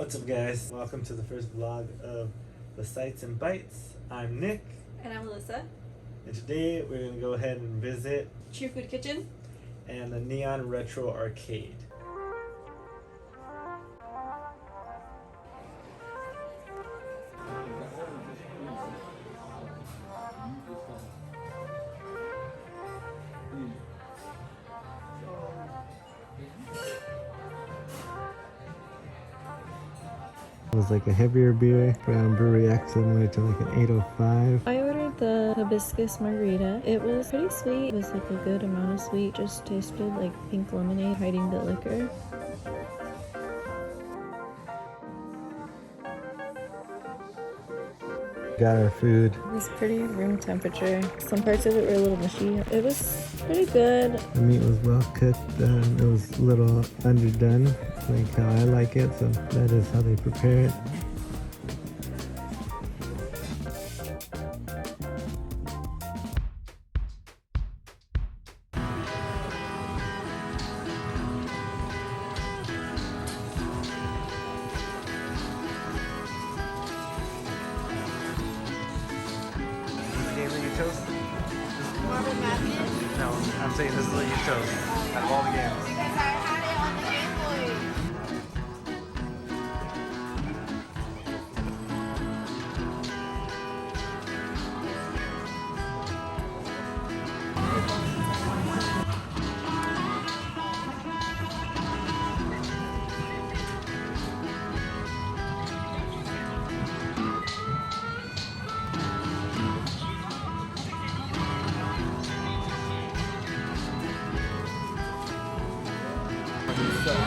What's up, guys? Welcome to the first vlog of Thesitesnbites. I'm Nick. And I'm Alyssa. And today we're going to go ahead and visit Cheer Food Kitchen and the Neon Retro Arcade. It was like a heavier beer from Brewery X, similar to like an 805. I ordered the hibiscus margarita. It was pretty sweet. It was like a good amount of sweet. Just tasted like pink lemonade hiding the liquor. Got our food. It was pretty room temperature. Some parts of it were a little mushy. It was pretty good. The meat was well cooked. It was a little underdone, like how I like it, so that is how they prepare it. Game that you chose? Marble Madness? No, I'm saying this is what you chose out of all the games. Because I had it on the Game Boy.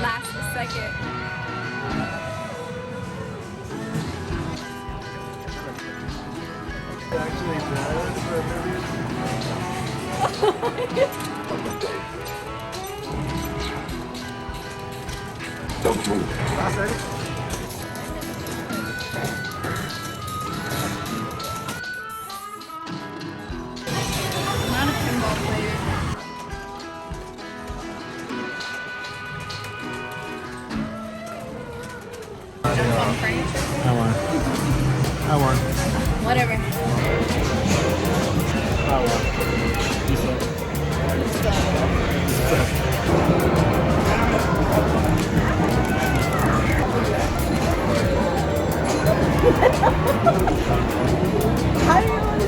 Last second. Actually does for Don't move. Last ready? I'm not a pinball player. Jump on furniture? I won. Whatever. I won. You said. How do you want to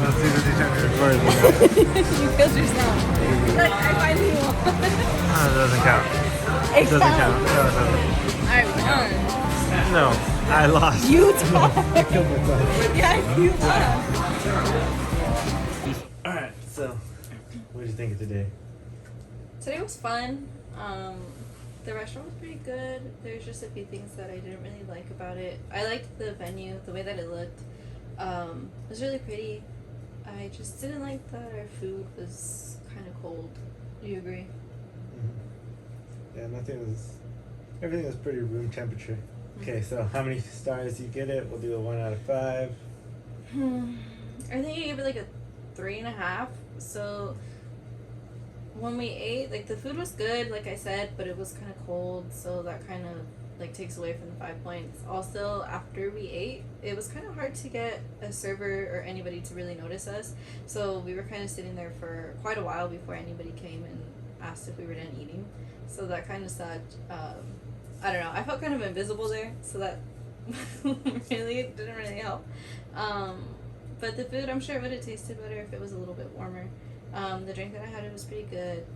Let's see if they trying to record it. You killed yourself. Like, I finally won. Oh, it doesn't count. It doesn't count. No, it doesn't. I won. No, I lost. You talk. I killed myself. Yeah, you won. Alright, so what did you think of today? Today was fun. The restaurant was pretty good. There's just a few things that I didn't really like about it. I liked the venue, the way that it looked. It was really pretty. I just didn't like that our food was kind of cold. Do you agree? Yeah, everything was pretty room temperature. Okay, so how many stars do you get it? We'll do a 1 out of 5. I think I gave it like a 3.5. So when we ate, like the food was good, like I said, but it was kind of cold, so that kind of like takes away from the 5 points. Also, after we ate, it was kind of hard to get a server or anybody to really notice us. So we were kind of sitting there for quite a while before anybody came and asked if we were done eating. So that kind of sucked. I don't know. I felt kind of invisible there, so that really didn't really help. But the food, I'm sure it would have tasted better if it was a little bit warmer. The drink that I had, it was pretty good,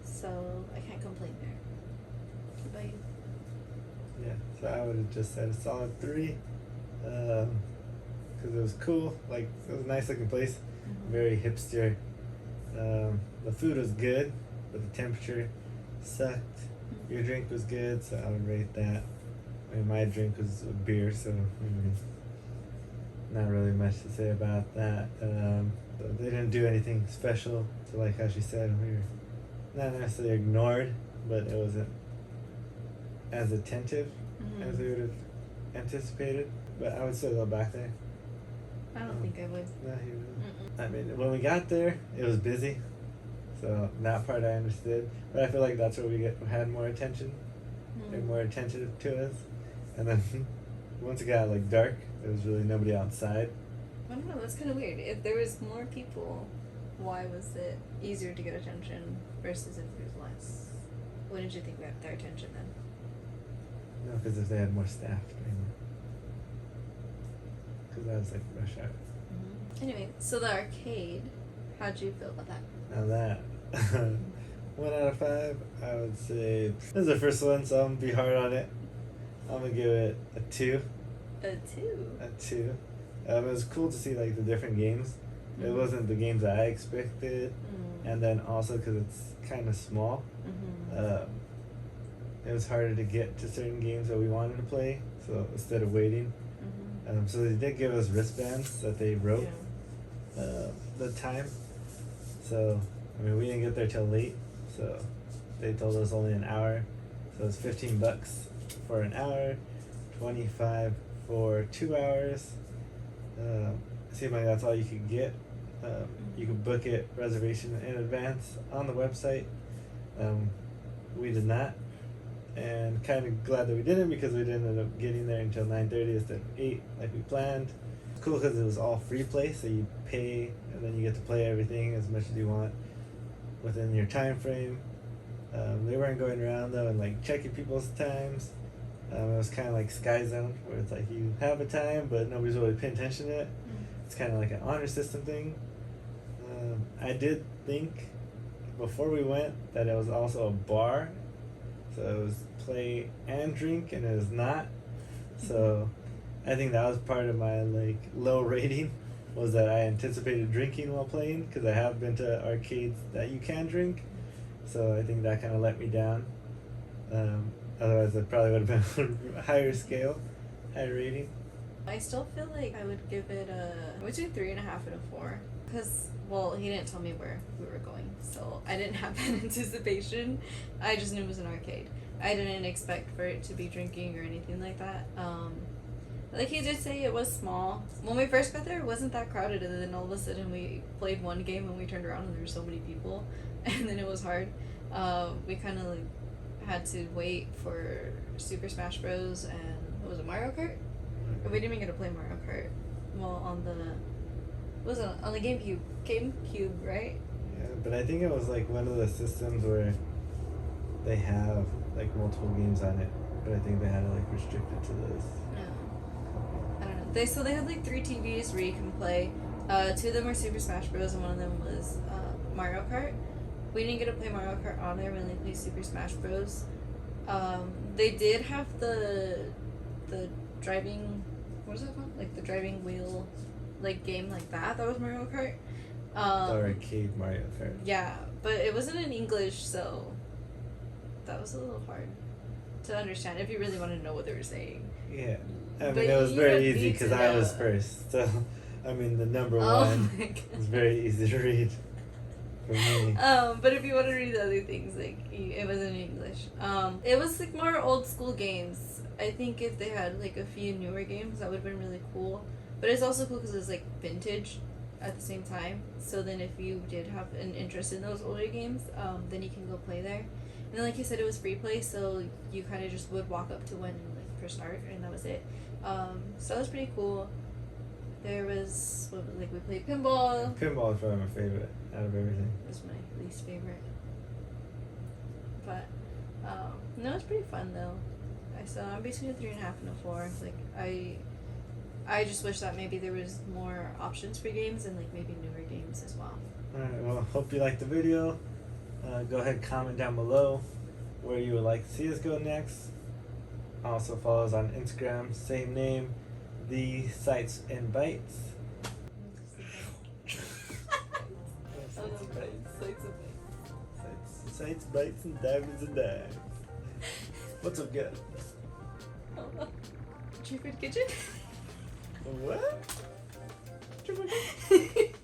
so I can't complain there. What about you? Yeah, so I would have just said a solid 3. Because it was cool. Like, it was a nice looking place. Very hipster. The food was good, but the temperature sucked. Your drink was good, so I would rate that. I mean, my drink was a beer, so not really much to say about that. They didn't do anything special. So like how she said, we were not necessarily ignored, but it wasn't as attentive as we would have anticipated. But I would still go back there. I don't think I would. No, he wouldn't. I mean, when we got there, it was busy. So that part I understood, but I feel like that's where we had more attention. They're more attentive to us, and then once it got like dark, there was really nobody outside. I don't know, that's kind of weird. If there was more people, why was it easier to get attention versus if there's less? What did you think got their attention then? No, because if they had more staff doing it. Because that was like rush hour. Anyway, so the arcade, how'd you feel about that? Now that 1 out of 5, I would say this is the first one, so I'm gonna be hard on it. I'm gonna give it a 2. A 2? A 2. It was cool to see like the different games. It wasn't the games that I expected, and then also because it's kind of small, it was harder to get to certain games that we wanted to play. So instead of waiting, so they did give us wristbands that they wrote the time. So I mean, we didn't get there till late, so they told us only an hour. So it's $15 for an hour, 25 for 2 hours. It seemed like that's all you could get. You could book it reservation in advance on the website. We did not, and kind of glad that we didn't because we didn't end up getting there until 9:30 instead of 8 like we planned. It's cool because it was all free play, so you pay and then you get to play everything as much as you want within your time frame. They weren't going around though and like checking people's times. It was kind of like Sky Zone, where it's like you have a time, but nobody's really paying attention to it. It's kind of like an honor system thing. I did think before we went that it was also a bar, so it was play and drink, and it was not. So I think that was part of my like low rating, was that I anticipated drinking while playing, because I have been to arcades that you can drink. So I think that kind of let me down. Otherwise, it probably would have been a higher scale, higher rating. I still feel like I would give it I would do 3.5 out of 4. Because, well, he didn't tell me where we were going, so I didn't have that anticipation. I just knew it was an arcade. I didn't expect for it to be drinking or anything like that. Like he did say, it was small. When we first got there, it wasn't that crowded, and then all of a sudden we played one game and we turned around and there were so many people, and then it was hard. We kind of like had to wait for Super Smash Bros. And what was it, Mario Kart? We didn't even get to play Mario Kart. Well, on the GameCube, right? Yeah, but I think it was like one of the systems where they have like multiple games on it, but I think they had to like restrict it to this. No, I don't know. They had like 3 TVs where you can play. 2 of them were Super Smash Bros. And one of them was Mario Kart. We didn't get to play Mario Kart on there. We only played Super Smash Bros. They did have the driving, what is that called? Like the driving wheel, like game like that. That was Mario Kart. The arcade Mario Kart. Yeah, but it wasn't in English, so that was a little hard to understand if you really wanted to know what they were saying. Yeah, I But mean it was you very would easy need because to I was know. first. So I mean the number Oh one my God. was very easy to read for me. But if you want to read the other things, like it was in English. It was like more old school games. I think if they had like a few newer games, that would have been really cool. But it's also cool because it's like vintage at the same time. So then if you did have an interest in those older games, then you can go play there. And then, like you said, it was free play, so you kind of just would walk up to one like for start, and that was it. So that was pretty cool. There was we played pinball. Pinball is probably my favorite out of everything. It was my least favorite. But no, it's pretty fun though. I'm basically a 3.5 and a 4. Like I just wish that maybe there was more options for games and like maybe newer games as well. Alright, well, hope you liked the video. Go ahead and comment down below where you would like to see us go next. Also follow us on Instagram, same name, Thesitesnbites. Sites, bites, and diamonds and dimes. What's up, guys? Trifid Kitchen? What? Trifid